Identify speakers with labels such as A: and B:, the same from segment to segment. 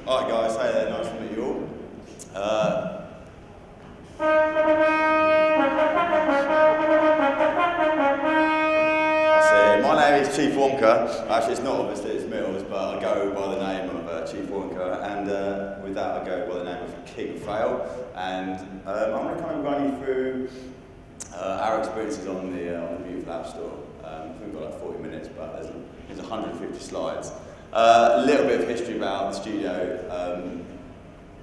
A: Alright guys, hey there, nice to meet you all. My name is Chief Wonka. Actually, it's not obviously, it's Mills, but I go by the name of Chief Wonka, and with that I go by the name of King Fail. And I'm going to kind of run you through our experiences on the beautiful App Store. I think we've got like 40 minutes, but there's 150 slides. A little bit of history about the studio.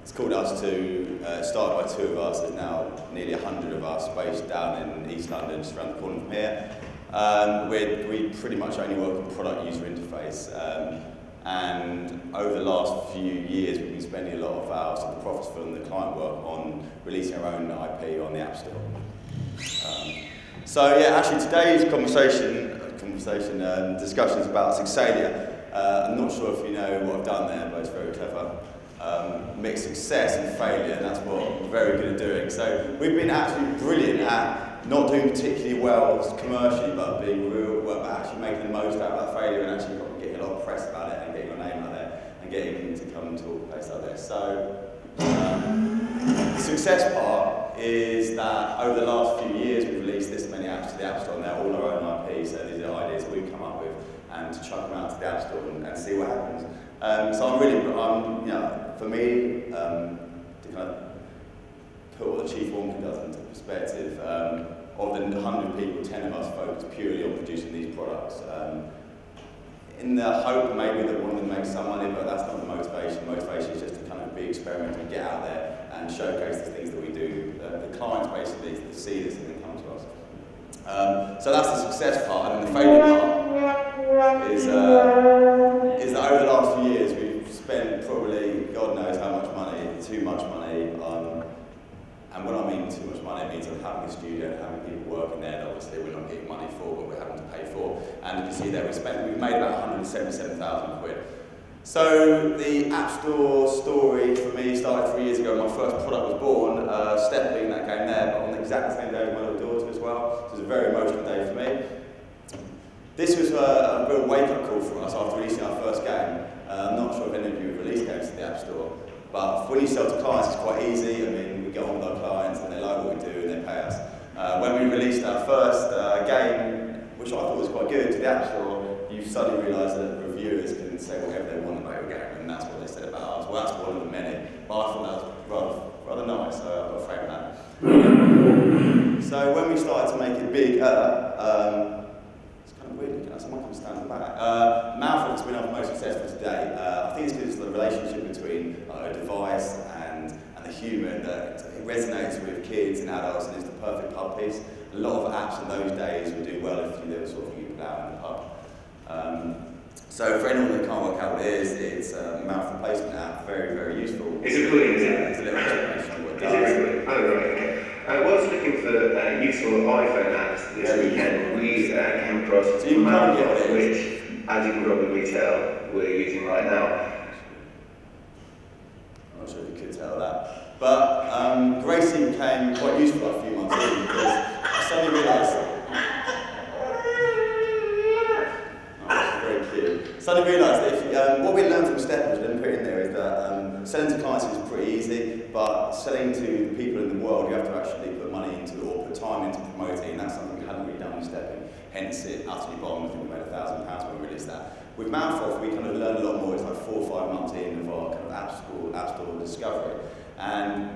A: It's called Us2. It started by 2 of us. There's now nearly 100 of us based down in East London, just around the corner from here. We pretty much only work on product user interface. And over the last few years, we've been spending a lot of our sort of profits from the client work on releasing our own IP on the App Store. So yeah, actually today's discussion is about Succedia. I'm not sure if you know what I've done there, but it's very clever. Mixed success and failure, and that's what we're very good at doing. So we've been absolutely brilliant at not doing particularly well commercially, but being real, well, actually making the most out of that failure and actually getting a lot of press about it and getting your name out there and getting them to come and talk a place like this. So the success part is that over the last few years we've released this many apps to the App Store, and they're all our own IP, so these are ideas we've come up with, and to chuck them out to the App Store and see what happens. So you know, for me, to kind of put what the Chief Wonka does into perspective, of the 100 people, 10 of us focus purely on producing these products. In the hope maybe that one of them makes some money, but that's not the motivation. Motivation is just to kind of be experimental, get out there and showcase the things that we do. The clients basically see this and then come to us. So that's the success part, and then the failure part is that over the last few years we've spent probably God knows how much money, too much money, and when I mean too much money, it means I'm having a studio and having people working there that obviously we're not getting money for, but we're having to pay for. And you can see there we've made about 177,000 quid. So the App Store story for me started 3 years ago. My first product was born, Step being that game there, but on the exact same day with my little daughter as well. So it was a very emotional day for me. This was a real wake-up call for us after releasing our first game. I'm not sure if any of you have released games to the App Store, but when you sell to clients, it's quite easy. I mean, we get on with our clients and they like what we do and they pay us. When we released our first game, which I thought was quite good, to the App Store, you suddenly realise that reviewers can say whatever they want about your game, and that's what they said about us. Well, that's one of the many, but I thought that was rather nice, so I've got to frame that. So when we started to make it bigger, someone can stand back. Mouthful has been our most successful to date. I think it's because of the relationship between a device and the human that it resonates with kids and adults, and it's the perfect pub piece. A lot of apps in those days would do well if you were sort of you put out in the pub. So for anyone that can't work out what it is, it's a mouth replacement app, very, very useful.
B: Is it brilliant?
A: It's a little explanation of what it does.
B: Is it brilliant? Oh, right, okay. I was looking for useful iPhone apps this weekend. We came across Mouthful, which, as you can probably tell, we're using right now.
A: I'm not sure if you could tell that. But Gracie became quite useful a few months in because I suddenly realised that what we learned from Step, which I didn't put in there, is that selling to clients is pretty easy, but selling to people in the world, you have to actually put money into or put time into promoting, and that's something we hadn't really done with Stepping. Hence, it utterly bombed. I think we made £1,000 when we released that. With Mouthful, we kind of learned a lot more. It's like 4 or 5 months in of our kind of App Store discovery, and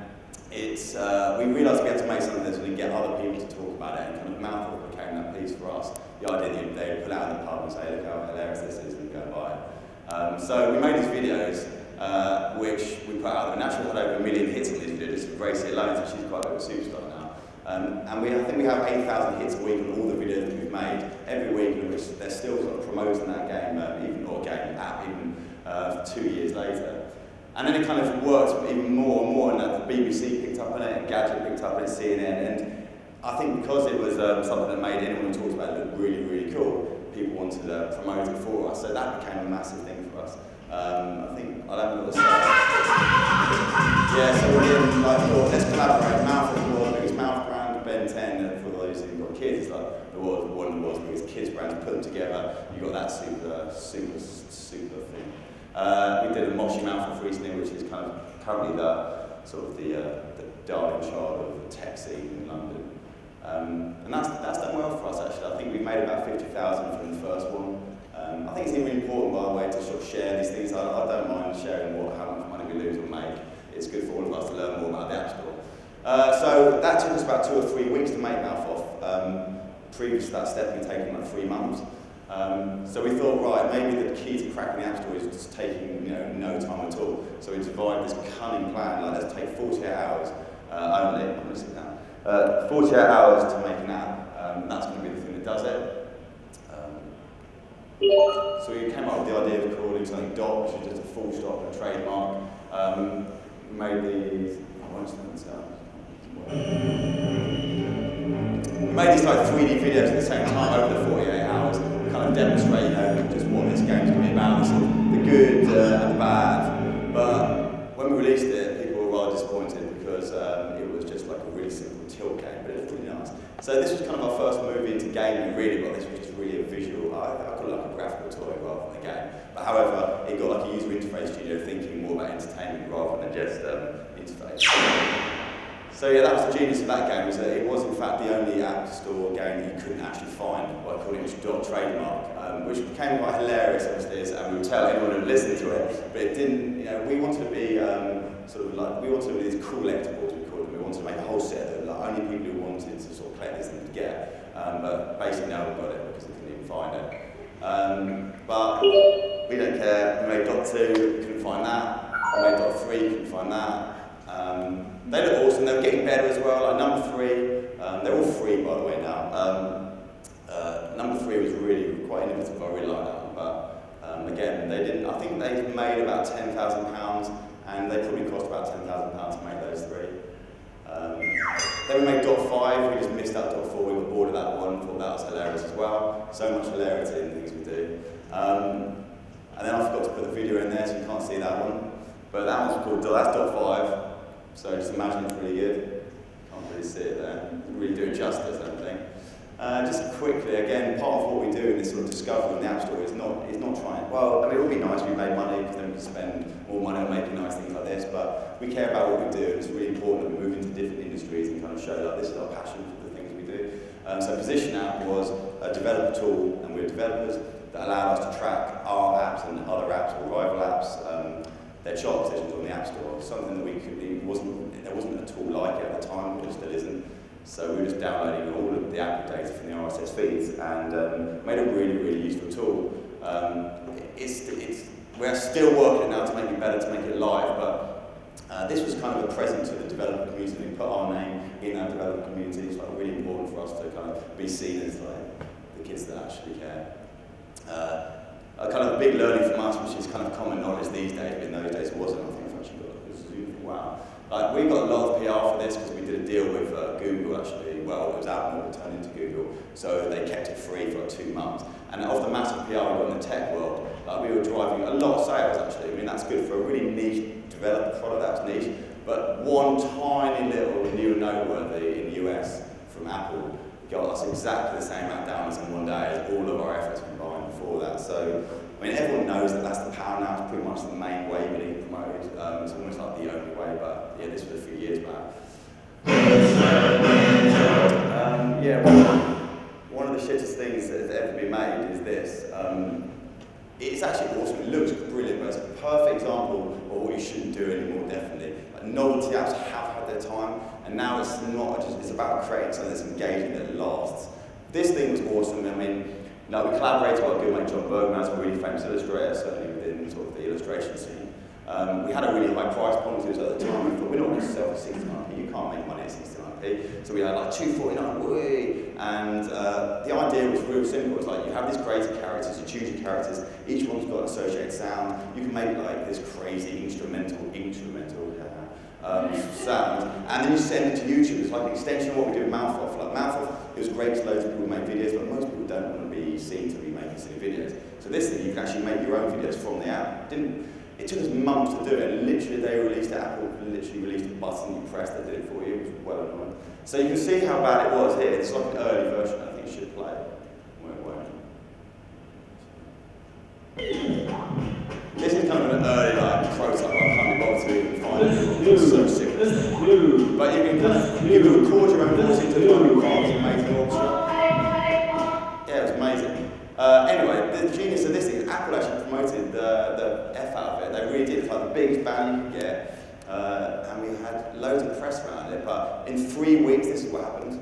A: it's we realised we had to make something that's going to get other people to talk about it, and kind of Mouthful became that piece for us. The idea that they would pull out in the pub and say, look how hilarious this is, and go and buy it. So we made these videos, which we put out there, and actually had over 1 million hits on these videos, just for Gracie alone, so she's quite a bit of a superstar now. And I think we have 8,000 hits a week on all the videos that we've made, every week, in which they're still sort of promoting that game, app, even 2 years later. And then it kind of worked even more and more, and the BBC picked up on it, and Gadget picked up on it, CNN, and I think because it was something that made anyone who talks about it look really, really cool, people wanted to promote it for us, so that became a massive thing for us. I think I'll have a little say. Yeah, so we did thought, let's collaborate. Mouth is the world's biggest mouth brand, Ben 10, for those who've got kids, it's like one of the world's biggest kids brands. Put them together, you've got that super thing. We did a Moshi Mouth recently, which is kind of currently the darling child of the tech scene in London. And that's done well for us actually. I think we've made about 50,000 from the first one. I think it's really important, by the way, to sort of share these things. I don't mind sharing how much money we lose or make. It's good for all of us to learn more about the App Store. So that took us about 2 or 3 weeks to make Mouth Off. Previous to that step, it had taken like 3 months. So we thought, right, maybe the key to cracking the App Store is just taking no time at all. So we devised this cunning plan, like let's take 48 hours only. I'm going to sit down. 48 hours to make an app. That's going to be the thing that does it. So we came up with the idea of calling something dot, which is just a full stop and a trademark. We made these. I won't stand this out. We made these like 3D videos at the same time over the 48 hours, kind of demonstrate, just what this game's going to be about, the good and the bad. But when we released it, people were rather disappointed because it was just like a really simple tilt game, but it was pretty nice. So this was kind of our first movie into gaming, really, but this was just really a visual. I call it like a graphical toy rather than a game. But however, it got like a user interface studio thinking more about entertainment rather than just interface. So yeah, that was the genius of that game, was that it was in fact the only App Store game that you couldn't actually find by calling it .trademark, which became quite hilarious obviously, and we would tell anyone who listened to it, but it didn't, we wanted to be we wanted to be these collectibles, we called them. We wanted to make a whole set that like, only people who wanted to sort of collect this thing could get, but basically no one got it because they couldn't even find it. But we don't care, we made .2, couldn't find that, we made .3, couldn't find that. They look awesome, they were getting better as well, like number 3, they're all free by the way now. Number 3 was really quite innovative, I really like that one, but again, they didn't, I think they made about £10,000 and they probably cost about £10,000 to make those 3. Then we made .5, we just missed out .4, we got bored of that one, thought that was hilarious as well. So much hilarity in things we do. And then I forgot to put the video in there so you can't see that one. But that one's called, that's .5. So just imagine it's really good. Can't really see it there. Doesn't really do it justice, I don't think. Just quickly, again, part of what we do in this sort of discovery in the App Store is not trying. Well, I mean, it would be nice if we made money because then we could spend more money on making nice things like this. But we care about what we do, and it's really important that we move into different industries and kind of show that this is our passion for the things we do. So Position App was a developer tool, and we're developers that allow us to track our apps and other apps or rival apps. Their chart positions on the App Store, something that there wasn't a tool like it at the time, but it still isn't. So we were just downloading all of the app data from the RSS feeds and made a really, really useful tool. We're still working now to make it better, to make it live, but this was kind of a present to the developer community. We put our name in that developer community. It's like really important for us to kind of be seen as like the kids that actually care. A kind of big learning from us, which is kind of common knowledge these days, but in those days it wasn't. I think I've actually got a Zoom. Wow. We got a lot of PR for this because we did a deal with Google actually. Well, it was Apple turned into Google, so they kept it free for like 2 months. And of the massive PR we got in the tech world, we were driving a lot of sales actually. I mean, that's good for a really niche developer product, that was niche. But one tiny little new and noteworthy in the US from Apple got us exactly the same amount of downloads in one day as all of our efforts combined before that. So, I mean, everyone knows that that's the power now. It's pretty much the main way we need promoted. It's almost like the only way, but yeah, this was a few years back. One of the shittest things that has ever been made is this. It's actually awesome. It looks brilliant, but it's a perfect example of what you shouldn't do anymore, definitely. Like, novelty apps have had their time, and now it's not just, it's about creating something that's engaging, that lasts. This thing was awesome. I mean, we collaborated with our good mate John Bergman, who's a really famous illustrator, certainly within sort of the illustration scene. We had a really high price point because at the time we thought we're not going to sell for 69p, you can't make money at 69p. So we had like $2.49, whee! And the idea was real simple. It's like you have these creative characters, you choose your characters, each one's got an associated sound. You can make like this crazy instrumental sound, and then you send it to YouTube. It's like an extension of what we do with Mouth Off. Like Mouth Off, it was great because loads of people make videos, but most people don't want to be seen to be making silly videos. So this thing, you can actually make your own videos from the app. It took us months to do it, and literally they released it, Apple literally released a button you press that did it for you, which was well annoying. So you can see how bad it was here. It's like an early version, I think it should play. Where it won't. This is kind of kind of an early like prototype. I can't be bothered to even find it. It's so simple. But you can record your own voice into like parts and make an orchestra. Yeah, it was amazing. Anyway, the genius of this thing, Apple actually promoted the F out of it. They really did. It's like the biggest band you could get. And we had loads of press around it. But in 3 weeks, this is what happened.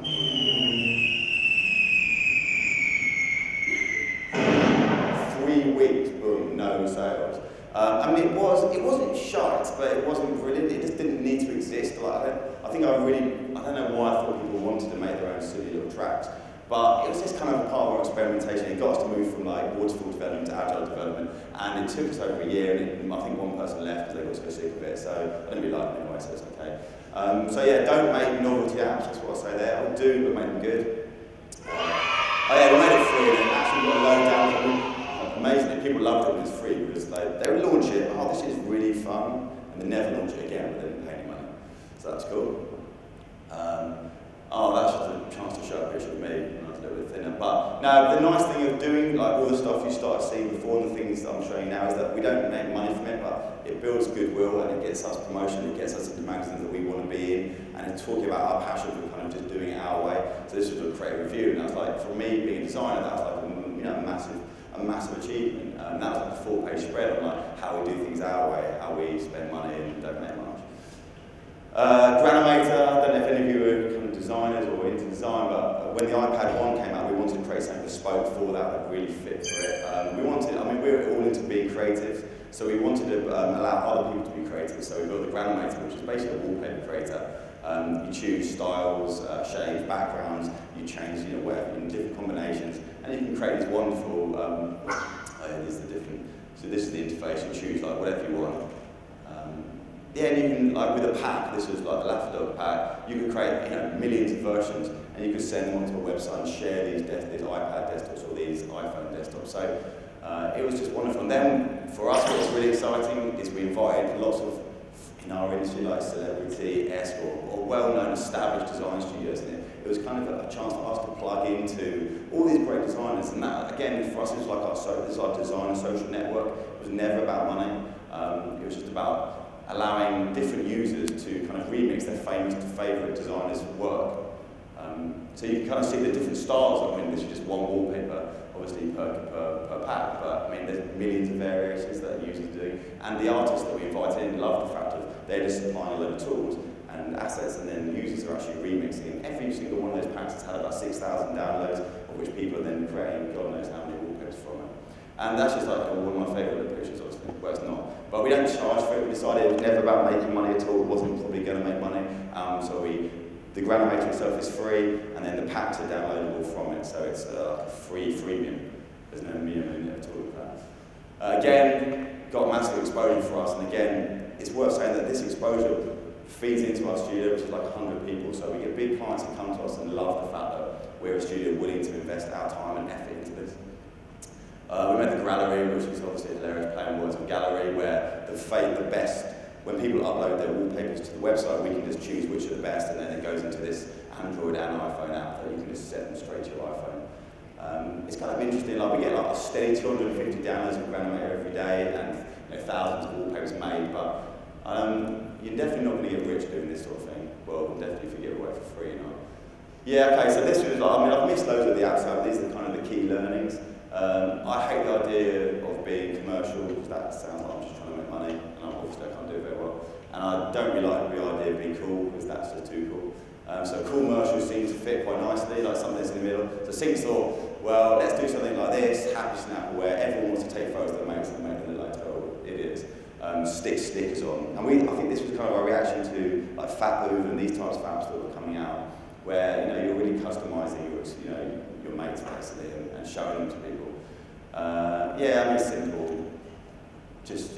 A: 3 weeks, boom, no sales. I mean, it wasn't shite, but it wasn't brilliant. It just didn't need to exist. Like, I don't know why I thought people wanted to make their own silly little tracks. But it was just kind of part of our experimentation. It got us to move from like waterfall development to agile development, and it took us over a year. And I think one person left because they got so sick of it. So I didn't really like it anyway, so it's okay. So yeah, don't make novelty apps. That's what I say there. I'll do, but make them good. Oh yeah, we made it free, and it actually got a load down. Amazingly, people loved it when it was free because they would launch it. Oh, this is really fun, and they never launch it again, but they didn't pay any money. So that's cool. Oh, that's just a chance to show a picture of me when I was a little bit thinner. But no, the nice thing of doing like all the stuff you started seeing before and the things that I'm showing now is that we don't make money from it, but it builds goodwill and it gets us promotion, it gets us into magazines that we want to be in, and it's talking about our passion for kind of just doing it our way. So this was a creative review, and I was like, for me being a designer, that was like a massive achievement. That was like a 4-page spread on like how we do things our way, how we spend money and don't make much. Granimator, I don't know if any of you were kind of designers or into design, but when the iPad 1 came out, we wanted to create something bespoke for that really fit for it. We were all into being creative, so we wanted to allow other people to be creative. So we built the Granimator, which is basically a wallpaper creator. You choose styles, shapes, backgrounds, you change, whatever, in different combinations, and you can create these wonderful, so this is the interface, you choose like whatever you want. Yeah, and you can, like with a pack, this was like the Laffadog pack, you could create millions of versions, and you could send them onto a website and share these iPad desktops or these iPhone desktops. So it was just wonderful. And then for us, what was really exciting is we invited lots of, in our industry, like celebrity-esque or well-known established design studios, and it was kind of a chance for us to plug into all these great designers. And that, again, for us, it was like our design and social network. It was never about money. It was just about allowing different users to kind of remix their famous to favourite designers' work. So you can kind of see the different styles. I mean, this is just one wallpaper, obviously per pack, but I mean, there's millions of variations that users do. And the artists that we invited in loved the fact that they're just supplying a load of tools and assets, and then users are actually remixing. And every single one of those packs has had about 6,000 downloads, of which people are then creating God knows how many wallpapers from it. And that's just like one of my favourite pictures, obviously, where it's not. But we don't charge for it. We decided it was never about making money at all. It wasn't probably going to make money. So the Granimator itself is free, and then the packs are downloadable from it. So it's like a freemium. There's no minimum in it at all with that. Again, got massive exposure for us. And again, it's worth saying that this exposure feeds into our studio, which is like 100 people. So we get big clients that come to us and love the fact that we're a studio willing to invest our time and effort into this. We made the gallery, which is obviously hilarious, playing words of gallery, where the best, when people upload their wallpapers to the website, we can just choose which are the best, and then it goes into this Android and iPhone app that you can just set them straight to your iPhone. It's kind of interesting, like we get like a steady 250 downloads of Granimator every day, and thousands of wallpapers made, but you're definitely not going to get rich doing this sort of thing. Well, definitely if you get away for free, Yeah, okay, so this was like, I've missed loads of the apps out. These are kind of the key learnings. I hate the idea of being commercial, because that sounds like I'm just trying to make money, and obviously I can't do it very well. And I don't really like the idea of being cool, because that's just too cool. So commercial seems to fit quite nicely, like something that's in the middle. So Sync thought, well, let's do something like this, Happy Snap, where everyone wants to take photos that make them look like total idiots. Stick stickers on. And I think this was kind of our reaction to like Fat Move and these types of apps that were coming out, where you're really customising your mates basically and showing them to people. Yeah, I mean, it's simple. Just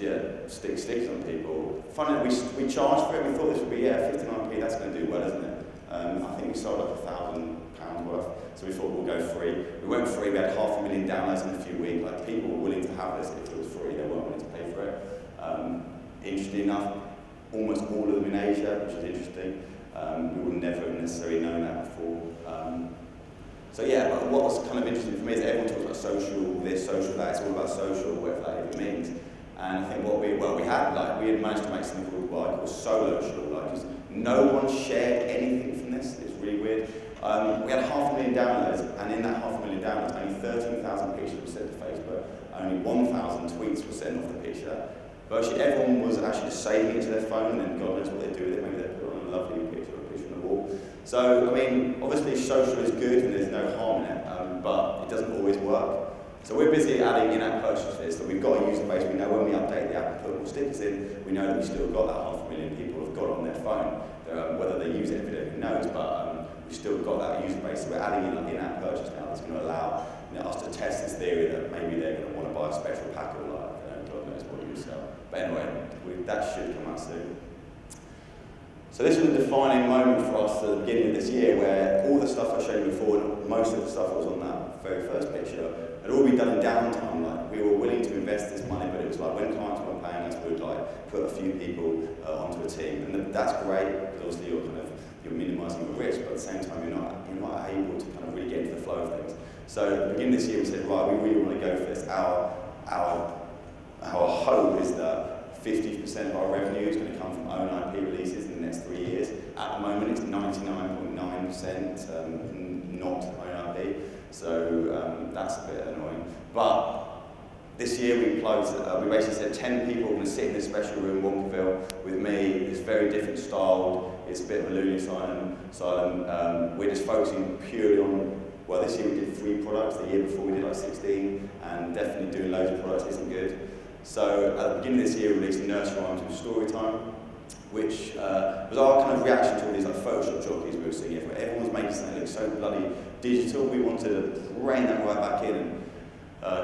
A: stick stickers on people. Funny, we charged for it. We thought this would be 59p. That's going to do well, isn't it? I think we sold like £1,000 worth. So we thought we'll go free. We went free. We had 500,000 downloads in a few weeks. Like people were willing to have this if it was free. They weren't willing to pay for it. Interesting enough, almost all of them in Asia, which is interesting. We would never have necessarily known that before. So yeah, but what was kind of interesting for me is that everyone talks about social this, social that, it's all about social, whatever that even means. And I think we had managed to make something called what I call solo shawl, like, 'cause no one shared anything from this. It's really weird. We had 500,000 downloads, and in that 500,000 downloads, only 13,000 pictures were sent to Facebook, only 1,000 tweets were sent off the picture. Virtually everyone was actually just saving it to their phone, and then God knows what they do with it. Maybe they put it on a lovely picture or a picture on the wall. So, I mean, obviously social is good and there's no harm in it, but it doesn't always work. So we're busy adding in-app purchases, so we've got a user base. We know when we update the app and put more stickers in, we know that we've still got that 500,000 people who've got it on their phone. Whether they use it every day, who knows, but we've still got that user base. So we're adding in-app purchase now that's going to allow us to test this theory that maybe they're going to want to buy a special pack of, like, God knows what you sell. But anyway, that should come out soon. So this was a defining moment for us at the beginning of this year, where all the stuff I showed you before, and most of the stuff that was on that very first picture, had all been done in downtime. Like, we were willing to invest this money, but it was like when clients weren't paying us, we'd like put a few people onto a team, and that's great because obviously you're minimising your risk, but at the same time you're not able to kind of really get into the flow of things. So at the beginning of this year, we said, right, we really want to go for this. Our hope is that 50% of our revenue is going to come from own IP releases in the next 3 years. At the moment, it's 99.9% not own IP, so that's a bit annoying. But this year we basically said 10 people are going to sit in this special room, Wonkerville, with me. It's very different styled. It's a bit of a loony asylum. We're just focusing purely on, well, this year we did 3 products. The year before we did like 16, and definitely doing loads of products isn't good. So at the beginning of this year, we released Nursery Rhymes with Story Time, which was our kind of reaction to all these like Photoshop jockeys we were seeing everywhere. Everyone was making something that looked so bloody digital. We wanted to rein that right back in and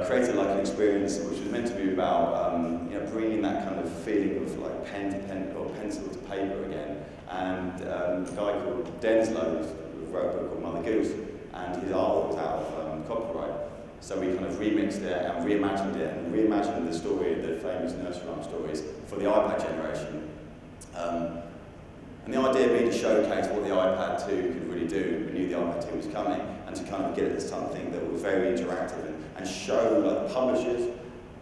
A: create like an experience which was meant to be about bringing that kind of feeling of like pen to pen or pencil to paper again. And a guy called Denslow wrote a book called Mother Goose, and his artwork was out of copyright. So we kind of remixed it and reimagined it, and reimagined the story, the famous nursery rhyme stories, for the iPad generation. And the idea being to showcase what the iPad 2 could really do. We knew the iPad 2 was coming, and to kind of get it to something that was very interactive and show like, the publishers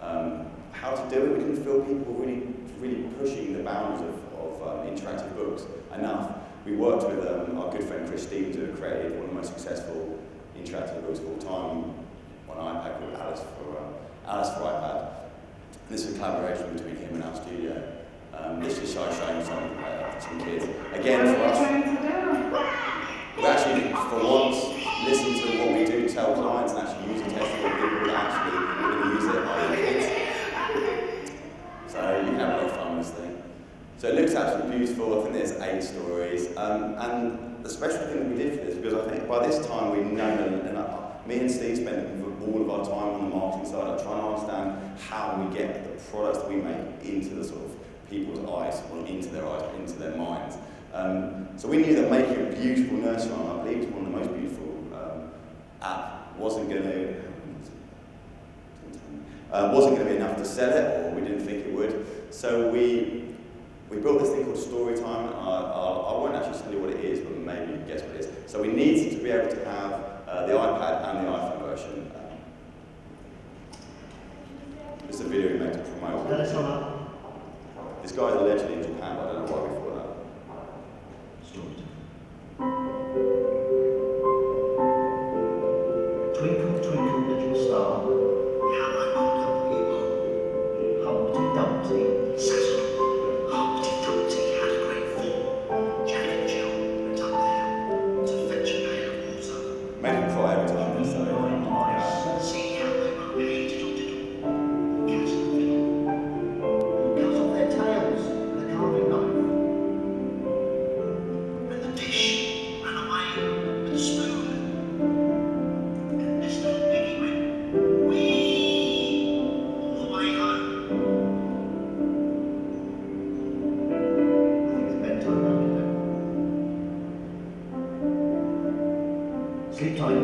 A: how to do it. We didn't feel people really pushing the boundaries of interactive books enough. We worked with our good friend Chris Stevens, who created one of the most successful interactive books of all time on iPad called Alice for iPad. And this is a collaboration between him and our studio. This is showing some kids. Again, for us, we actually, for once, listen to what we do, tell clients, and actually use a test for people that actually are going to use it, i.e. kids. So you can have a lot of fun with this thing. So it looks absolutely beautiful. I think there's 8 stories. And the special thing that we did for this, because I think by this time we've known, and me and Steve spent all of our time on the marketing side, like trying to understand how we get the products that we make into the sort of people's eyes, or into their eyes, but into their minds. So we knew that making a beautiful nursery rhyme, I believe it's one of the most beautiful app, wasn't going to be enough to sell it, or we didn't think it would. So we built this thing called Story Time. I won't actually tell you what it is, but maybe you can guess what it is. So we needed to be able to have the iPad and the iPhone version. This is a video we made to promote. This guy's a legend in Japan, but I don't know why we thought that.
C: Twinkle, twinkle, little star, how I wonder you are. Humpty Dumpty sat on. Humpty Dumpty had a great fall. Jack and Jill went up the hill to fetch a pail of water.
A: Make him cry every time they say it.
C: See how they run, hey diddle diddle. Cat and fiddle. Cut off their tails with a carving knife. And the dish ran away with a spoon. Sleep time.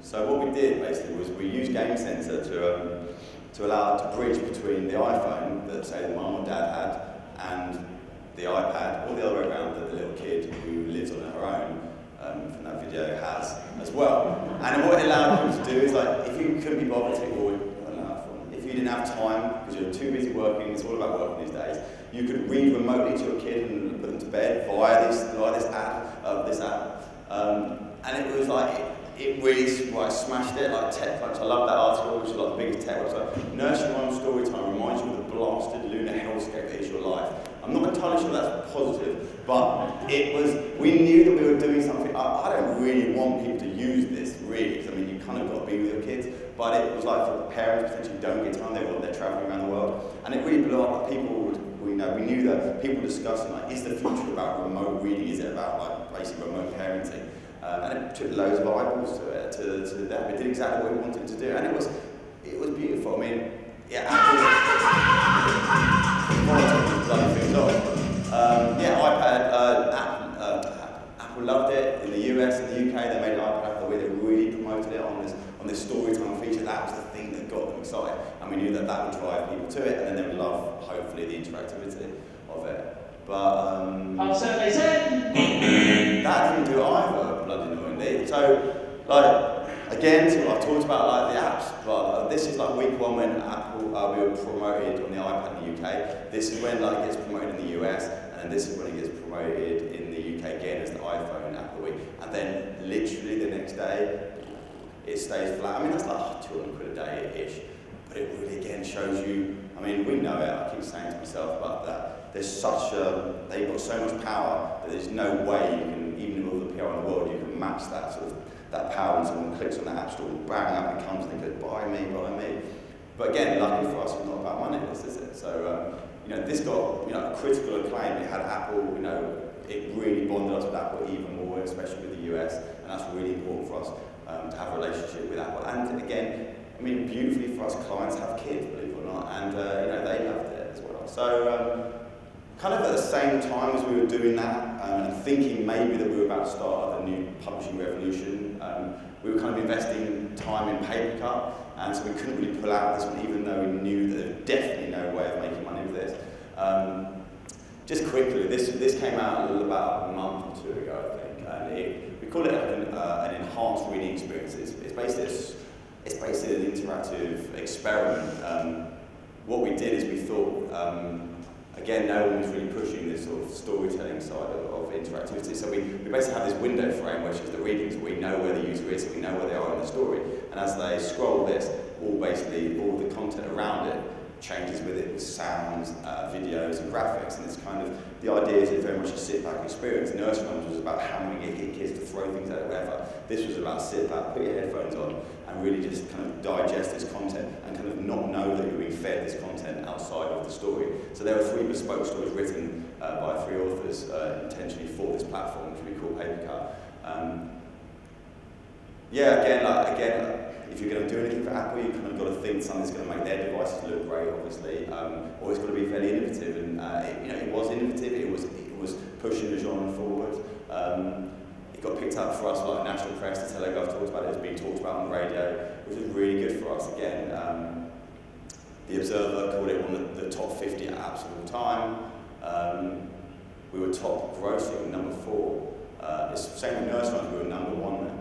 A: So what we did basically was we used Game Sensor to allow it to bridge between the iPhone that say the mum or dad had and the iPad, or the other way around that the little kid who lives on her own from that video has as well. And what it allowed them to do is like if you couldn't be bothered to, or you didn't have time, because you're too busy working, it's all about working these days, you could read remotely to your kid and put them to bed via this app. And it was like, it really smashed it, like TechCrunch. I love that article, which is like the biggest tech website. Nursery rhyme story time reminds you of the blasted lunar hellscape that is your life. I'm not entirely sure that's positive, but we knew that we were doing something. I don't really want people to use this, really, because I mean, you kind of got to be with your kids, but it was like for the parents potentially don't get time, they're traveling around the world, and it really blew up. We knew that people were discussing, like, is the future about remote reading, is it about like basically remote parenting? And it took loads of eyeballs to it, to that. It did exactly what we wanted it to do, and it was beautiful. I mean, yeah, bloody things off. Yeah, iPad, Apple loved it. In the US and the UK, they made iPad the way they really promoted it on this storytelling feature. That was the thing that got them excited, and we knew that that would drive people to it, and then they would love, hopefully, the interactivity of it. But
C: survey said
A: that didn't do it either, bloody annoyingly. So, like, again, I talked about like the apps, but this is like week one when Apple we were promoted on the iPad in the UK. This is when like it gets promoted in the US, and then this is when it gets promoted in the UK again as the iPhone app of the week. And then literally the next day, it stays flat. I mean, that's like £200 a day-ish, but it really again shows you. I mean, we know it. I keep saying to myself, but that. There's they've got so much power that there's no way you can, even with all the PR in the world, you can match that power when someone clicks on the App Store, bang, up it comes and they go, buy me. But again, luckily for us, it's not about money, is it? So, this got, critical acclaim. It had Apple, it really bonded us with Apple even more, especially with the US, and that's really important for us to have a relationship with Apple. And again, I mean, beautifully for us, clients have kids, believe it or not, and they loved it as well. So, kind of at the same time as we were doing that, and thinking maybe that we were about to start a new publishing revolution, we were kind of investing time in paper cut, and so we couldn't really pull out this one, even though we knew that there was definitely no way of making money with this. Just quickly, this came out about a month or two ago, I think, and we call it an enhanced reading experience. It's basically an interactive experiment. What we did is we thought, again, no one was really pushing this sort of storytelling side of interactivity. So we basically have this window frame, which is the readings. We know where the user is, so we know where they are in the story. And as they scroll this, all the content around it changes with it, with sounds, videos, and graphics. And it's kind of, the idea is very much a sit-back experience. Nursery rhymes was about how many get kids to throw things at it, whatever. This was about sit back, put your headphones on, and really just kind of digest this content and kind of not know that you're being fed this content outside of the story. So there were 3 bespoke stories written by 3 authors intentionally for this platform, which we call Papercut. If you're going to do anything for Apple, you've kind of got to think something's going to make their devices look great, obviously, or it's got to be fairly innovative. And it was innovative. It was pushing the genre forward. It got picked up for us by like national press. The Telegraph talked about it. It was being talked about on the radio, which was really good for us. Again, the Observer called it one of the top 50 apps of all time. We were top grossing, number 4. It's the same with Nursery Rhymes. We were number 1 there.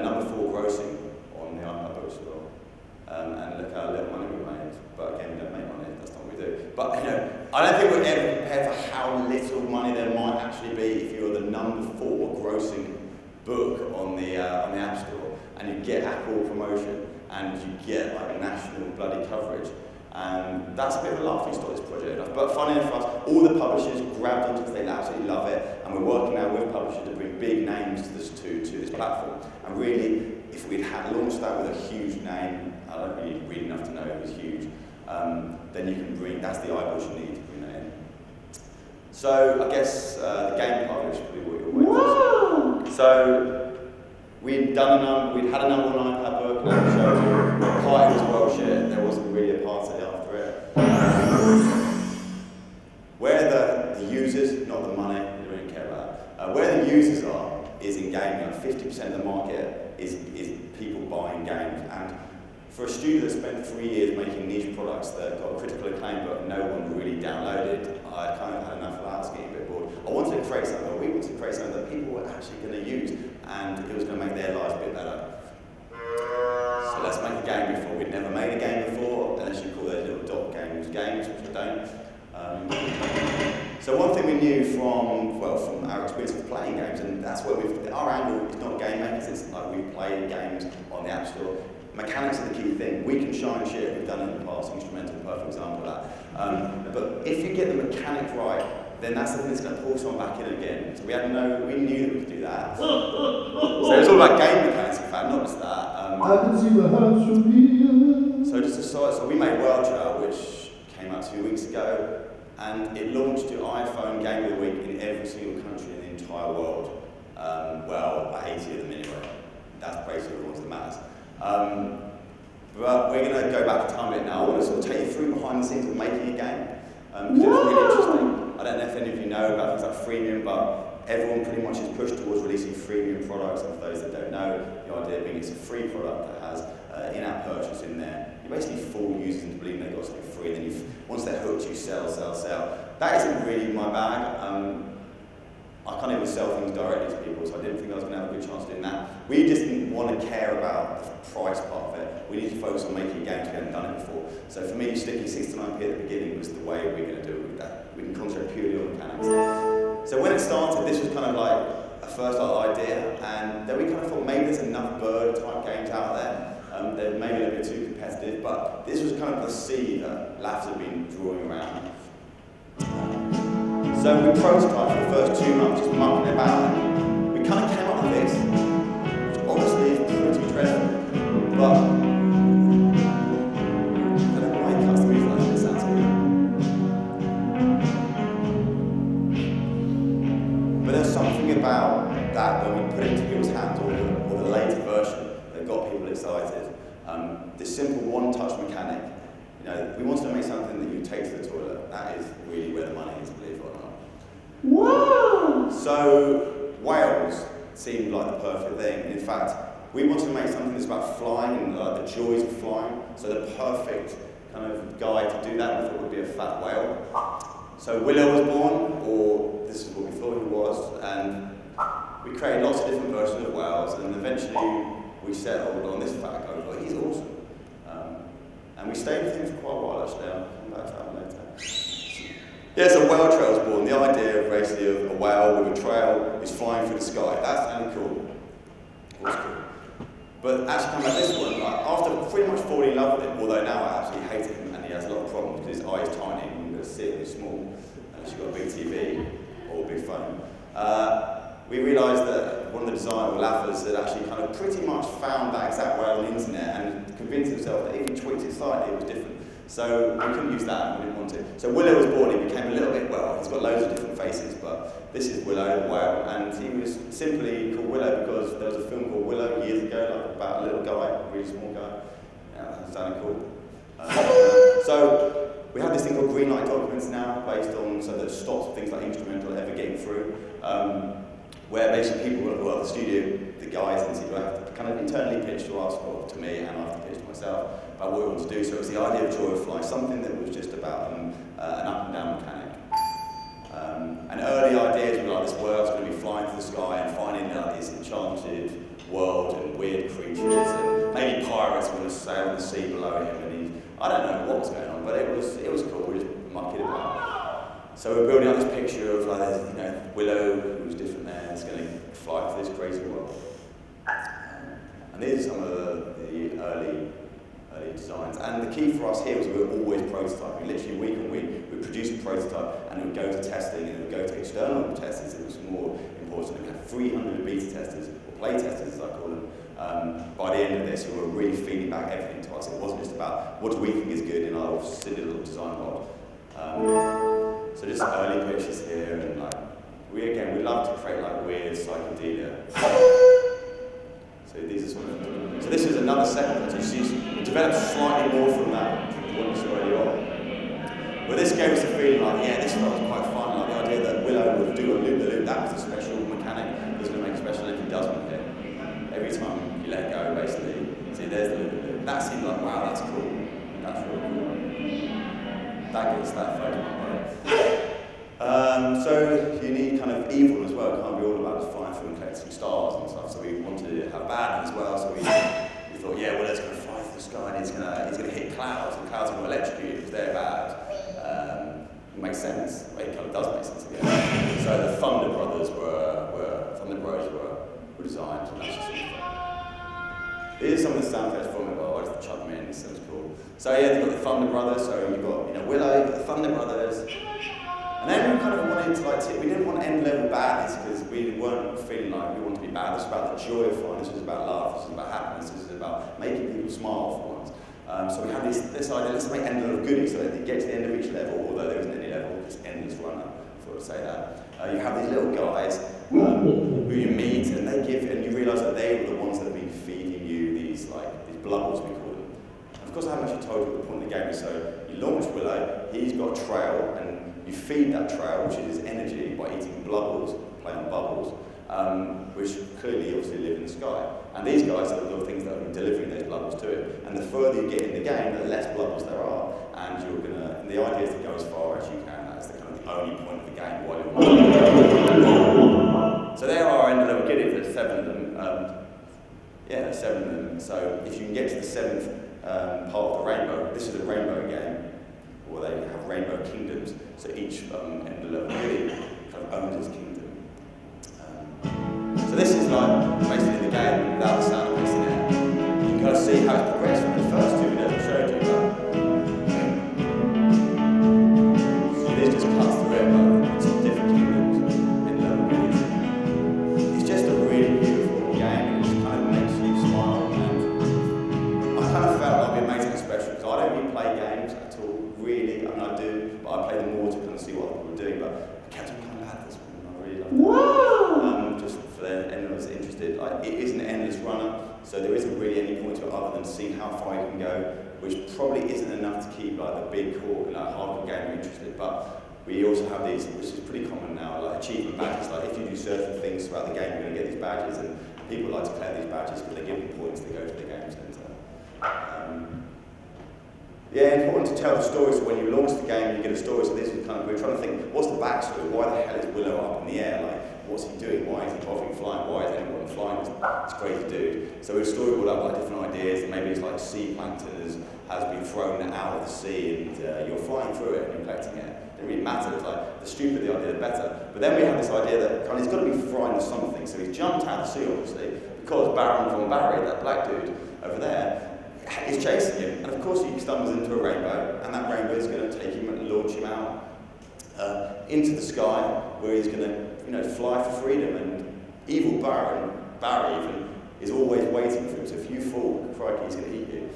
A: Number 4 grossing on the iPad bookstore. And look how little money we made. But again, we don't make money, that's not what we do. But I don't think we're ever prepared for how little money there might actually be if you're the number 4 grossing book on the App Store, and you get Apple promotion, and you get like national bloody coverage. And that's a bit of a laughing stock, this project. But funny enough for us, all the publishers grabbed onto it because they absolutely love it, and we're working now with publishers to bring big names to this platform. And really, if we'd had launched that with a huge name, I don't really read enough to know it was huge, then you can bring, that's the eyeballs you need to bring that in. So I guess the game part is probably what you're waiting for. So we'd had a number 1 iPad book, and so the party was well shared. There wasn't really a party after it. Where the users, not the money, we don't really care about that. Where the users are is in gaming. Like 50% of the market is people buying games. And for a studio that spent 3 years making niche products that got critical acclaim but no one really downloaded, I kind of had enough of that. I was getting a bit bored. I wanted to create something, we wanted to create something that people were actually going to use, and it was going to make their lives a bit better. So let's make a game before. We'd never made a game before. into games, which I don't. So one thing we knew from our experience of playing games, and that's where our angle is not game makers, it's like we play games on the App Store. Mechanics are the key thing. We can shine shit, we've done it in the past, Instrumental, perfect example of that. But if you get the mechanic right, then that's the thing that's going to pull someone back in again. So we knew that we could do that. So it's all about game mechanics, in fact, not just that.
D: I can see the house from here.
A: So we made World Trail, which came out 2 weeks ago, and it launched to iPhone Game of the Week in every single country in the entire world. Well, about 80 of them anyway. That's basically the ones that matters. But we're going to go back to time a bit now. I want to sort of take you through behind the scenes of making a game. Because it was really interesting. I don't know if any of you know about things like freemium, but everyone pretty much is pushed towards releasing freemium products. And for those that don't know, the idea being it's a free product that has in-app purchase in there. You basically fool users into believing they've got something free, and then once they're hooked, you sell. That isn't really my bag. I can't even sell things directly to people, so I didn't think I was going to have a good chance of doing that. We just didn't want to care about the price part of it. We need to focus on making games we hadn't done it before. So for me, sticking 69p at the beginning was the way we're going to do it with that. We can concentrate purely on mechanics. So when it started, this was kind of like a first idea, and then we kind of thought maybe there's enough bird-type games out there. They're maybe a little bit too competitive, but this was kind of the seed that Labs have been drawing around. So we prototyped for the first 2 months, just mucking about. We kind of came up with this, which obviously is pretty dreadful, but I don't know why it cuts the music like this, it sounds good. But there's something about that when we put it into people's hands, or the later version, that got people excited. This simple one-touch mechanic, we wanted to make something that you take to the toilet. That is really where the money is, believe it or not.
D: Wow!
A: So, whales seemed like the perfect thing. In fact, we wanted to make something that's about flying and the joys of flying. So the perfect kind of guy to do that with it would be a fat whale. So Willow was born, or this is what we thought he was, and we created lots of different versions of whales, and eventually we settled on this fat guy. We thought, he's awesome. And we stayed with him for quite a while, actually. I'll come back to that later. Yeah, so Whale Trail was born. The idea of basically of a whale with a trail is flying through the sky. That sounded cool. It was cool. But actually coming back to this one, after pretty much falling in love with him, although now I absolutely hate him and he has a lot of problems because his eye is tiny and you're going to see it, it's small, unless you've got a big TV or a big phone. We realised that one of the designers, Laffers, had actually kind of pretty much found that exact whale on the internet and convinced himself that if he tweaked it slightly, it was different. So we couldn't use that, we didn't want to. So Willow was born, he became a little bit, he's got loads of different faces, but this is Willow, the whale, and he was simply called Willow because there was a film called Willow years ago, like about a little guy, a really small guy. Yeah, that sounded cool. So we have this thing called green light documents now, based on, so that stops things like Instrumental ever getting through. Where basically people, the studio, the guys in the studio have to kind of internally pitch to us, or to me, and I have to pitch to myself about what we want to do. So it was the idea of Joy of Flying, something that was just about an up and down mechanic. And early ideas were like this whale's going to be flying through the sky and finding this enchanted world and weird creatures, and maybe pirates were going to sail the sea below him, and I don't know what was going on, but it was cool. We just mucking about. So we're building up this picture of Willow, who's different there, is going to fly through this crazy world. And these are some of the early designs. And the key for us here was we were always prototyping. Literally week on week, we'd produce a prototype and it would go to testing and it would go to external testers. It was more important. We had 300 beta testers, or play testers as I call them, by the end of this, who were really feeding back everything to us. It wasn't just about what do we think is good in our silly little design world. So just early pictures here, and we love to create weird psychedelia. So these are some of them. So this is another second one. So you see, it developed slightly more from that one you saw earlier on. But this gave us a feeling this felt quite fun. The idea that Willow would do a loop-the-loop, that was a special mechanic. It was going to make a special if he does one here. Every time you let it go, basically. See, there's the loop-the-loop. That seemed like, wow, that's cool. That's really cool. That gets that photo. So you need kind of evil as well. It can't be all about just flying through and collecting stars and stuff. So we wanted to have bad as well. So we thought, Willow's going to fly through the sky and he's going to hit clouds, and clouds are going to electrocute because they're bad. make sense. Well, it kind of does make sense again. So the Thunder Brothers were designed, and that's just sort of, these are some of the sound effects from it. Well, I just chuck them in. This sounds cool. So yeah, you've got the Thunder Brothers. So you've got Willow, you've got the Thunder Brothers, and then we kind of wanted to we didn't want end level badness because we weren't feeling like we wanted to be bad. This was about the joy of fun. This was about love. This was about happiness. This was about making people smile for once. So we had this idea, let's make end level goodies so that you get to the end of each level, although there isn't any level, just endless runner, I thought I'd say that. You have these little guys who you meet, and they give, and you realise that they were the ones that have been feeding you these blubbles, we call them. And of course, I haven't actually told you what the point of the game is. So you launch Willow, he's got a trail, and you feed that trail, which is his energy, by eating blubbles, playing on bubbles, which clearly obviously live in the sky. And these guys are the little things that are delivering those blubbles to him. And the further you get in the game, the less blubbles there are. And you're gonna, and the idea is to go as far as you can. That's the kind of the only point of the game while you're So there are end level goodies, there's 7 of them. Yeah, there's 7 of them. So if you can get to the 7th part of the rainbow, this is a rainbow game, or they have rainbow kingdoms. So each end level goodie kind of owns its kingdom. So this is like basically the game without the sound effects in it. You can kind of see how it's progressed from the first 2 that I showed you. So this just cuts through it, but it's different kingdoms in level goodies. It's just a really beautiful game, and it just kind of makes you smile. And I kind of felt like it made it special because I don't really play games at all, really. I mean, I do, but I play them more to kind of see what other people are doing. But I kept on coming back to this one, and I really loved it.
D: Wow!
A: Just for anyone that's interested, it is an endless runner, so there isn't really any point to it other than seeing how far you can go, which probably isn't enough to keep the big core, hardcore gamer interested. But we also have these, which is pretty common now, achievement badges. If you do certain things throughout the game, you're going to get these badges, and people like to collect these badges because they give them points to go to the game centre. Yeah, important to tell the story. So when you launch the game, you get a story. So this is kind of, we're trying to think, what's the backstory? Why the hell is Willow up in the air? What's he doing? Why is he bothering flying? Why is anyone flying? It's crazy dude. So we've storyboarded up different ideas. Maybe it's sea plankton has been thrown out of the sea, and you're flying through it and you're collecting it. It doesn't really matter. It's the stupider the idea, the better. But then we have this idea that he's got to be frightened of something. So he's jumped out of the sea, obviously, because Baron von Barry, that black dude over there, is chasing him, and of course he stumbles into a rainbow, and that rainbow is going to take him and launch him out into the sky, where he's going to fly for freedom. And evil Barry even, is always waiting for him. So if you fall, crikey, he's going to eat you.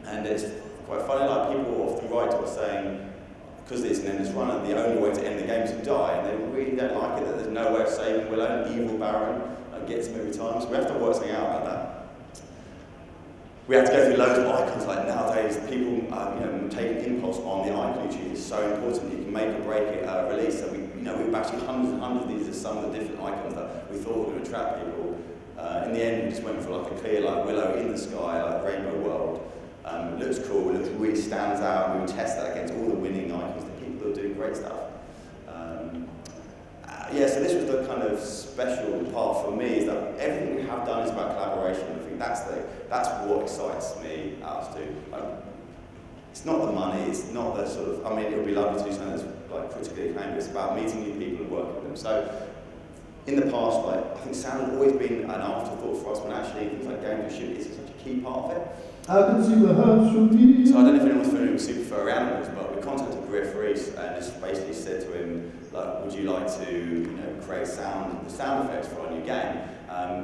A: And it's quite funny. People often write to us saying, because it's an endless runner, the only way to end the game is to die, and they really don't like it that there's no way of saving Willow. And evil Baron gets him every time. So we have to work something out about that. We have to go through loads of icons. Nowadays, people taking impulse on the icon you choose is so important. You can make or break it release. So we've actually hundreds and hundreds of these are some of the different icons that we thought were going to attract people. In the end, we just went for a clear Willow in the sky, Rainbow World. It looks cool. It really stands out. And we test that against all the winning icons. The people that are doing great stuff. Yeah, so this was the kind of special part for me, is that everything we have done is about collaboration. I think that's what excites me out to do. It's not the money, it's not the it would be lovely to do something that's critically acclaimed, but it's about meeting new people and working with them. So in the past, I think sound has always been an afterthought for us, when actually things like game shooting is such a key part of it.
D: I can see the heart from here.
A: So I don't know if anyone's familiar with Super Furry Animals, but we contacted Griff Reese and just basically said to him, would you like to create the sound effects for our new game?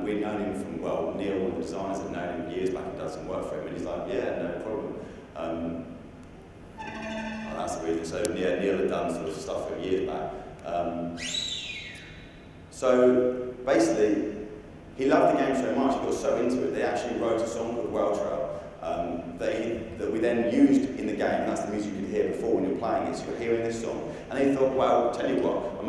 A: We'd known him from, Neil, one of the designers, had known him years back and done some work for him, and he's like, yeah, no problem. That's the reason. So yeah, Neil had done stuff for him years back. So basically, he loved the game so much, he got so into it, they actually wrote a song called Well Trail that we then used in the game. That's the music you could hear before when you're playing it, so you're hearing this song. And he thought, well, tell you what, I'm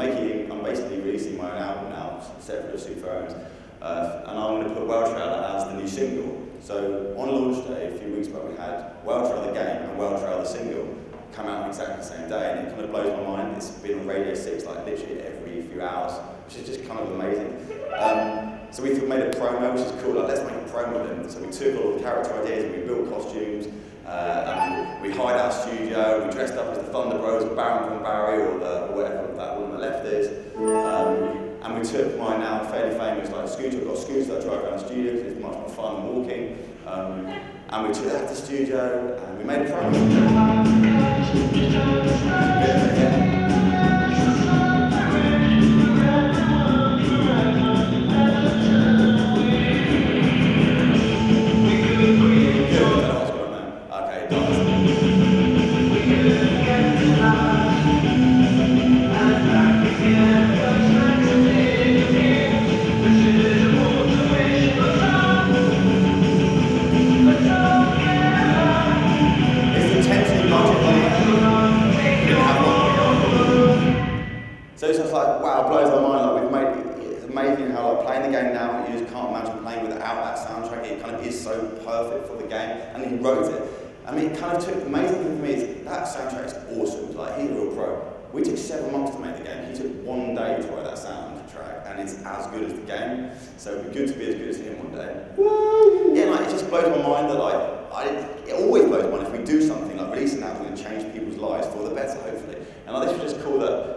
A: basically releasing my own album now, separate of Super Furries, and I'm going to put Well Trail as the new single. So on launch day, a few weeks back, we had Well Trail the game and Well Trail the single come out on exactly the same day, and it kind of blows my mind. It's been on Radio 6 literally every few hours, which is just kind of amazing. So we made a promo, which is cool. Let's make a promo then. So we took all the character ideas, and we built costumes, and we hired our studio, we dressed up as the Thunder Bros, Baron von Barry, mine now, fairly famous, like scooter. I've got scooters that I drive around the studio because it's much more fun than walking. And we took that to the studio and we made a promo. So it's just like, wow, it blows my mind. Like it's amazing how like playing the game now, you just can't imagine playing without that soundtrack. It kind of is so perfect for the game, and he wrote it. I mean, it kind of took, the amazing thing for me is that soundtrack is awesome. Like, he's a real pro. We took 7 months to make the game. He took 1 day to write that soundtrack, and it's as good as the game. So it'd be good to be as good as him one day. Yeah, like, it just blows my mind that it always blows my mind if we do something like releasing that, we're going to change people's lives for the better, hopefully. And like, this was just cool that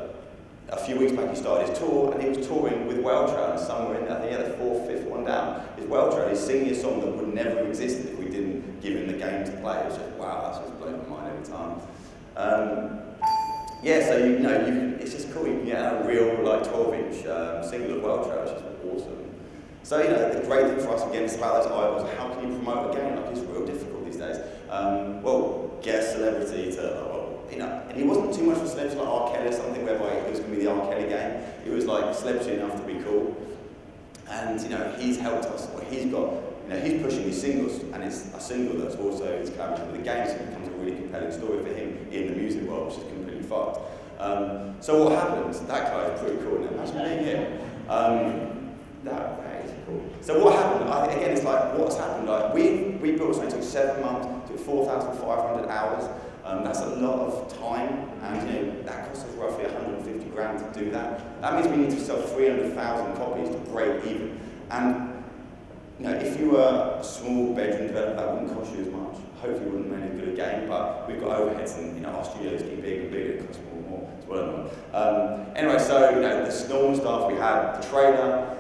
A: a few weeks back he started his tour, and he was touring with Whale Trail, and somewhere in, I think he had the 4th, 5th one down, is Whale Trail. He's singing a song that would never have existed if we didn't give him the game to play. It was just, wow, that's just blowing my mind every time. Yeah, so it's just cool. You can get a real like 12-inch single of Whale Trail, which is awesome. So the great thing for us again is about those eyeballs. How can you promote a game? Like, it's real difficult these days. Well, get a celebrity to. And he wasn't too much of a celebrity like R. Kelly or something, whereby it was going to be the R. Kelly game. He was like celebrity enough to be cool. And he's helped us. Well, he's got, he's pushing his singles, and it's a single that's also his collaboration with the game, so it becomes a really compelling story for him in the music world, which is completely fucked. So what happened? That guy is pretty cool. Now, imagine being him. That is cool. So what happened? Again, it's like, what's happened? Like, we built something, it took 7 months, took 4,500 hours. That's a lot of time, and that costs us roughly 150 grand to do that. That means we need to sell 300,000 copies to break even. And if you were a small bedroom developer, that wouldn't cost you as much. Hopefully, it wouldn't make as good a game, but we've got overheads, and our studios keep bigger and bigger. It costs more and more. It's well known. Anyway, so the normal stuff, we had the trailer,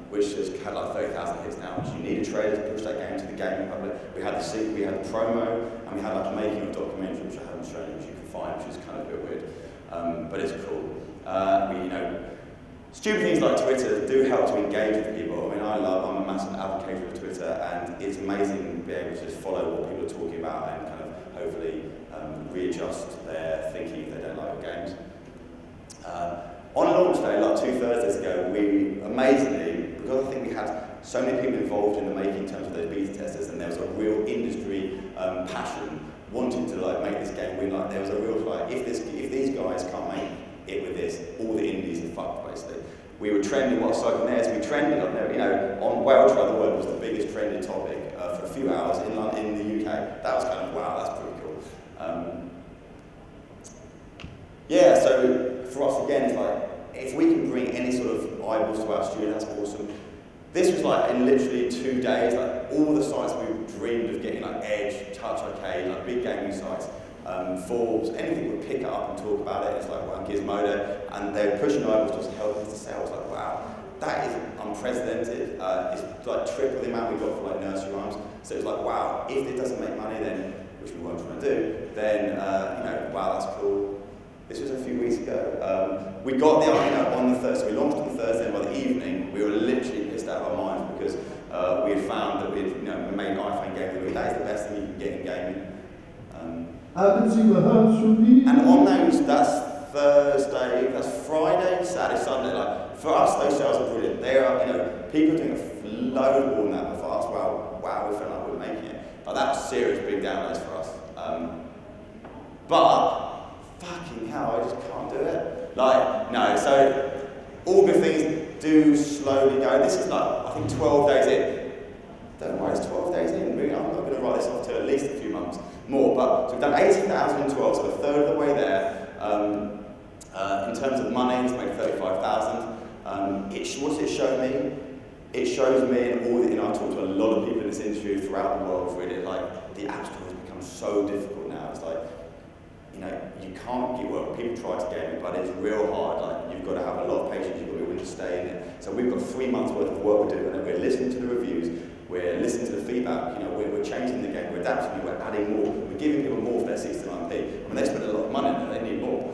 A: which has had like 30,000 hits now, which you need a trailer to push that game to the gaming public. We had the sequel, we had the promo, and we had like a making of documentary, which I haven't shown you, which you can find, which is kind of a bit weird, but it's cool. Stupid things like Twitter do help to engage with people. I mean, I'm a massive advocate of Twitter, and it's amazing to be able to just follow what people are talking about and kind of hopefully readjust their thinking if they don't like your games. On launch day, like 2 Thursdays ago, we amazingly, because I think we had so many people involved in the making in terms of those beta testers, and there was a real industry passion wanting to like make this game win. Like, there was a real like, if these guys can't make it with this, all the indies are fucked basically. We were trending what's like there, so we trended on there. On Whale Trail, the word was the biggest trending topic for a few hours in the UK. That was kind of wow, that's pretty cool. Yeah, so for us again, it's like, if we can bring any sort of eyeballs to our studio, that's awesome. This was like in literally 2 days, like all the sites we dreamed of getting, like Edge, Touch Arcade, like big gaming sites, Forbes, anything would pick it up and talk about it. It's like, wow, Gizmodo, and they were pushing eyeballs to help us to sell. It's like, wow, that is unprecedented. It's like triple the amount we got for like nursery rhymes. So it's like, wow, if it doesn't make money, then, which we weren't trying to do, then wow, that's cool. This was a few weeks ago. We got the on the Thursday, we launched on the Thursday, and by the evening, we were literally pissed out of our minds because we had found that we'd made an iPhone game that that is the best thing you can get in gaming. And on those, that's Thursday, that's Friday, Saturday, Sunday. Like, for us, those sales are brilliant. They are, people are doing a load more than that for us. Wow, we felt like we were making it. Like, that was serious big downloads for us. But fucking hell, I just can't do it. Like, no, so all good things do slowly go. This is like, I think 12 days in. Don't know why it's 12 days in. I'm not going to write this off to at least a few months more. But so we've done 80,000 in 12, so a third of the way there. In terms of money, it's made 35,000. What does it show me? It shows me, and I talk to a lot of people in this industry throughout the world, really, like, the App Store has become so difficult now. It's like, you can't get, well, people try to game it, but it's real hard. Like, you've got to have a lot of patience, you've got to be willing to stay in it. So we've got 3 months worth of work we're doing, and we're listening to the reviews, we're listening to the feedback, you know, we're changing the game, we're adapting it, we're adding more, we're giving people more for their 69p. I mean, they spend a lot of money on it, they need more.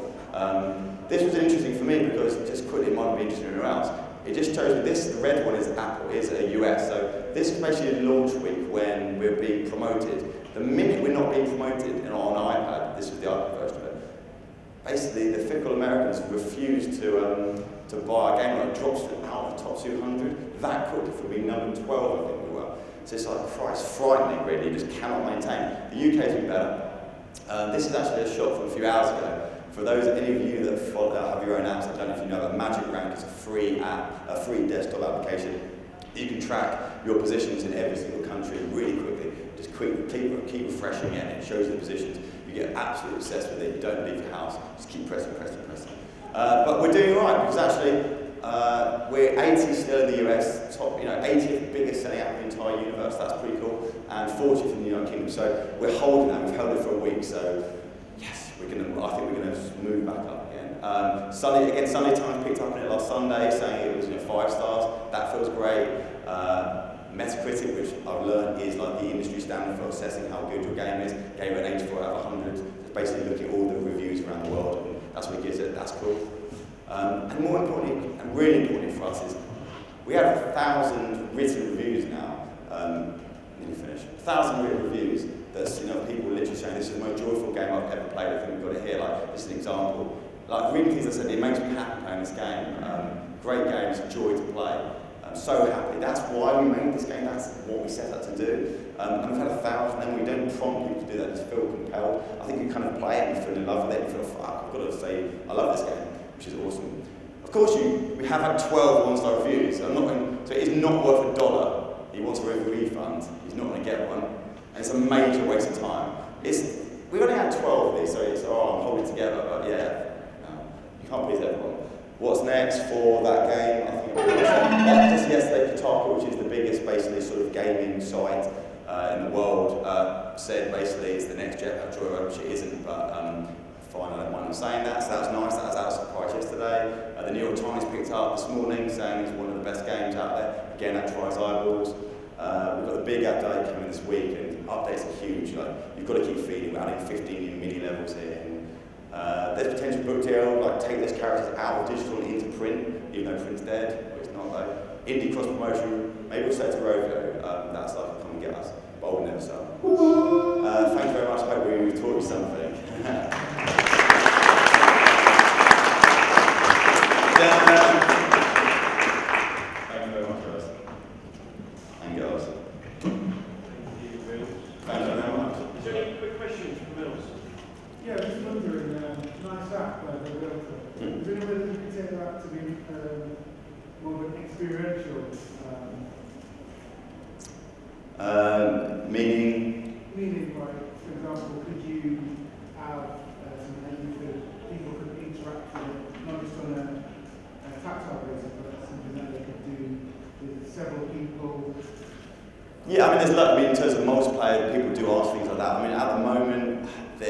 A: This was interesting for me because, just quickly, it might be interesting anywhere else. It just shows me this, the red one is Apple, is a US. So this is basically a launch week when we're being promoted. The minute we're not being promoted on iPad, this is the iPad version of it, basically the fickle Americans refuse to buy a game like drops out of the top 200 that quickly for being number 12, I think we were. So it's like, Christ, frightening really, you just cannot maintain. The UK's been better. This is actually a shot from a few hours ago. For those, any of you that have your own apps, I don't know if you know that Magic Rank is a free app, a free desktop application. You can track your positions in every single country really quickly. Just keep refreshing it, and it shows you the positions. You get absolutely obsessed with it. You don't leave your house. Just keep pressing. But we're doing all right because actually we're 80 still in the US, top, 80th biggest selling app in the entire universe. That's pretty cool, and 40th in the United Kingdom. So we're holding that. We've held it for a week. So yes. I think we're going to move back up again. Sunday Times picked up on it last Sunday, saying it was 5 stars. That feels great. Metacritic, which I've learned is like the industry standard for assessing how good your game is, gave it an 84 out of 100. It's basically looking at all the reviews around the world, and that's what it gives it. That's cool. And more importantly, and really importantly for us, is we have 1,000 written reviews now. Nearly finished. 1,000 written reviews. That's, people literally saying this is the most joyful game I've ever played. I think we've got it here. Like, this is an example. Like, reading things I said, it makes me happy playing this game. Great game, it's a joy to play. I'm so happy. That's why we made this game. That's what we set out to do. And we've had 1,000, and we don't prompt people to do that. Just feel compelled. I think you kind of play it and feel in love with it and feel, fuck, I've got to say, I love this game, which is awesome. Of course, we have had 12 one-star reviews. So it is not worth $1. He wants a refund. He's not going to get one. And it's a major waste of time. We've only had 12 of these, so it's, I'm holding together, but yeah, no, you can't please everyone. What's next for that game? I think just yesterday, Kotaku, which is the biggest, basically, sort of gaming site in the world, said basically it's the next Jetpack Joyride, which it isn't, but fine, I don't mind them saying that, so that was nice. That was out of surprise yesterday. The New York Times picked up this morning, saying it's one of the best games out there. Again, that tries eyeballs. We've got the big update coming this week, and updates are huge. Like, you've got to keep feeding. We're adding 15 new mini levels here. And, there's potential book deal, like take those characters out of digital and into print, even though print's dead, but it's not though. Indie cross promotion, maybe we'll set to Rovio. That's like come and get us, but we'll never sell. Thank you very much. I hope we taught you something.
E: Meaning, like, for example, could you have something that people could interact with, not just on a tactile basis, but something that they could do with several people?
A: Yeah, I mean, in terms of multiplayer, people do ask things like that. I mean, at the moment, I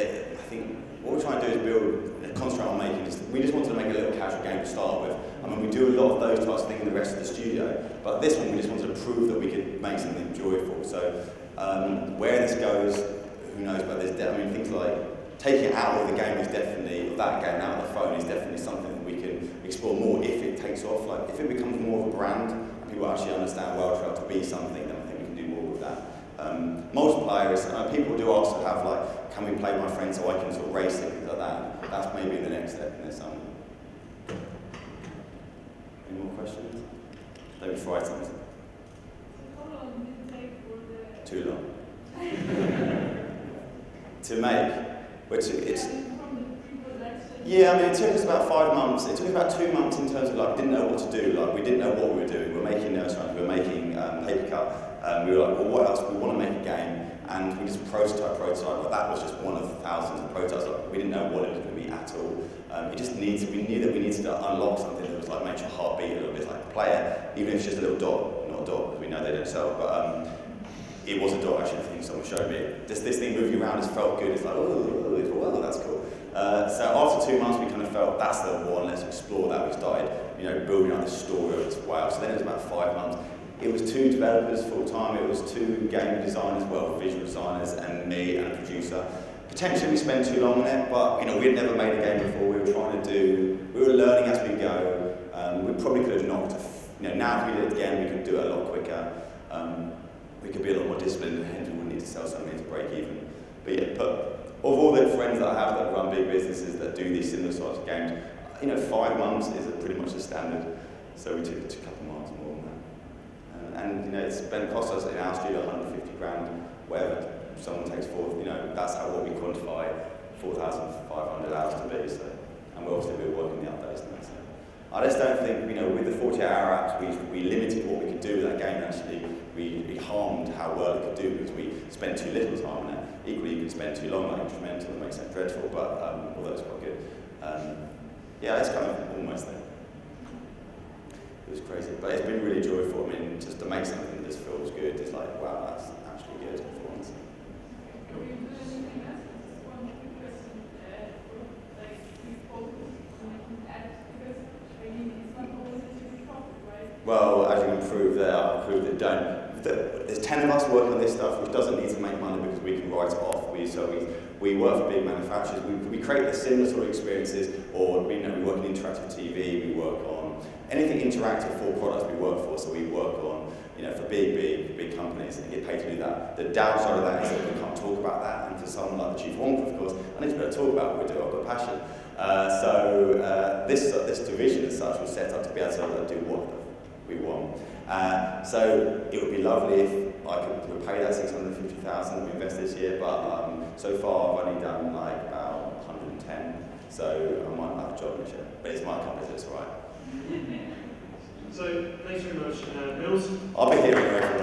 A: think what we're trying to do is build, concentrate on making, we just wanted to make a little casual game to start with. I mean, we do a lot of those types of things in the rest of the studio, but this one we just wanted to prove that we could make something joyful. So where this goes, who knows, but there's, things like taking it out of the game is definitely, or that game out of the phone is definitely something that we can explore more if it takes off. Like, if it becomes more of a brand, and people actually understand World Trail to be something, then I think we can do more with that. Multiplayer is, people do also have like, can we play with my friends so I can sort of race it, things like that. That's maybe the next step in this summer. Any more questions? Don't be frightened.
F: How long did it take for the...
A: Too long. To make, which it's... Yeah, I mean, it took us about 5 months. It took us about 2 months in terms of, like, we didn't know what to do. Like, we didn't know what we were doing. We were making notes, we were making paper cut. We were like, well, what else? We want to make a game. And we just prototype. But that was just one of thousands of prototypes. Like, we didn't know what it was going to be at all. We knew that we needed to unlock something that was like, makes your heart beat a little bit, like play it, even if it's just a little dot, not a dot, because we know they don't sell, but it was a dot actually, I think someone showed me. This thing moving around just felt good. It's like, oh, well, that's cool. So after 2 months, we kind of felt that's the one, let's explore that. We started, you know, building out the story as well. So then it was about 5 months. It was 2 developers full time, it was 2 game designers, well, visual designers, and me and a producer. Potentially we spent too long on it, but you know, we had never made a game before. We were learning as we go. We probably could have knocked, you know, now if we did it again, we could do it a lot quicker. We could be a lot more disciplined, and hence we wouldn't need to sell something to break even. But yeah, of all the friends that I have that run big businesses that do these similar sorts of games, you know, 5 months is pretty much the standard. So we took it to a couple of months more than that. And you know, it's been cost us in our studio 150 grand, whatever someone takes forth, you know, that's how what we quantify 4,500 hours to be. So, and we're obviously working the updates now. So. I just don't think, you know, with the 48-hour apps, we limited what we could do with that game. Actually, we harmed how well it could do because we spent too little time on it. Equally, you can spend too long, like instrumental, it makes that dreadful. But although it's quite good, yeah, it's kind of almost there. It was crazy, but it's been really joyful. I mean, just to make something that just feels good, it's like, wow, that's actually good for once. Well, as you improve there, I'll improve that don't. There's 10 of us working on this stuff, which doesn't need to make money because we can write it off. We work for big manufacturers. We create the similar sort of experiences, or we work in interactive TV. We work on anything interactive for products we work for. So we work on, you know, for big companies and get paid to do that. The downside of that is that we can't talk about that, and for someone like the Chief Wonka, of course, I need to be able to talk about what we do. I've got passion. This division as such was set up to be able to do what we want. So it would be lovely if I could repay that 650,000 we invested this year, but so far I've only done like about 110, so I might not have a job next year, but it's my company, so it's all right.
G: So thanks very much, Mills.
A: I'll be here anyway for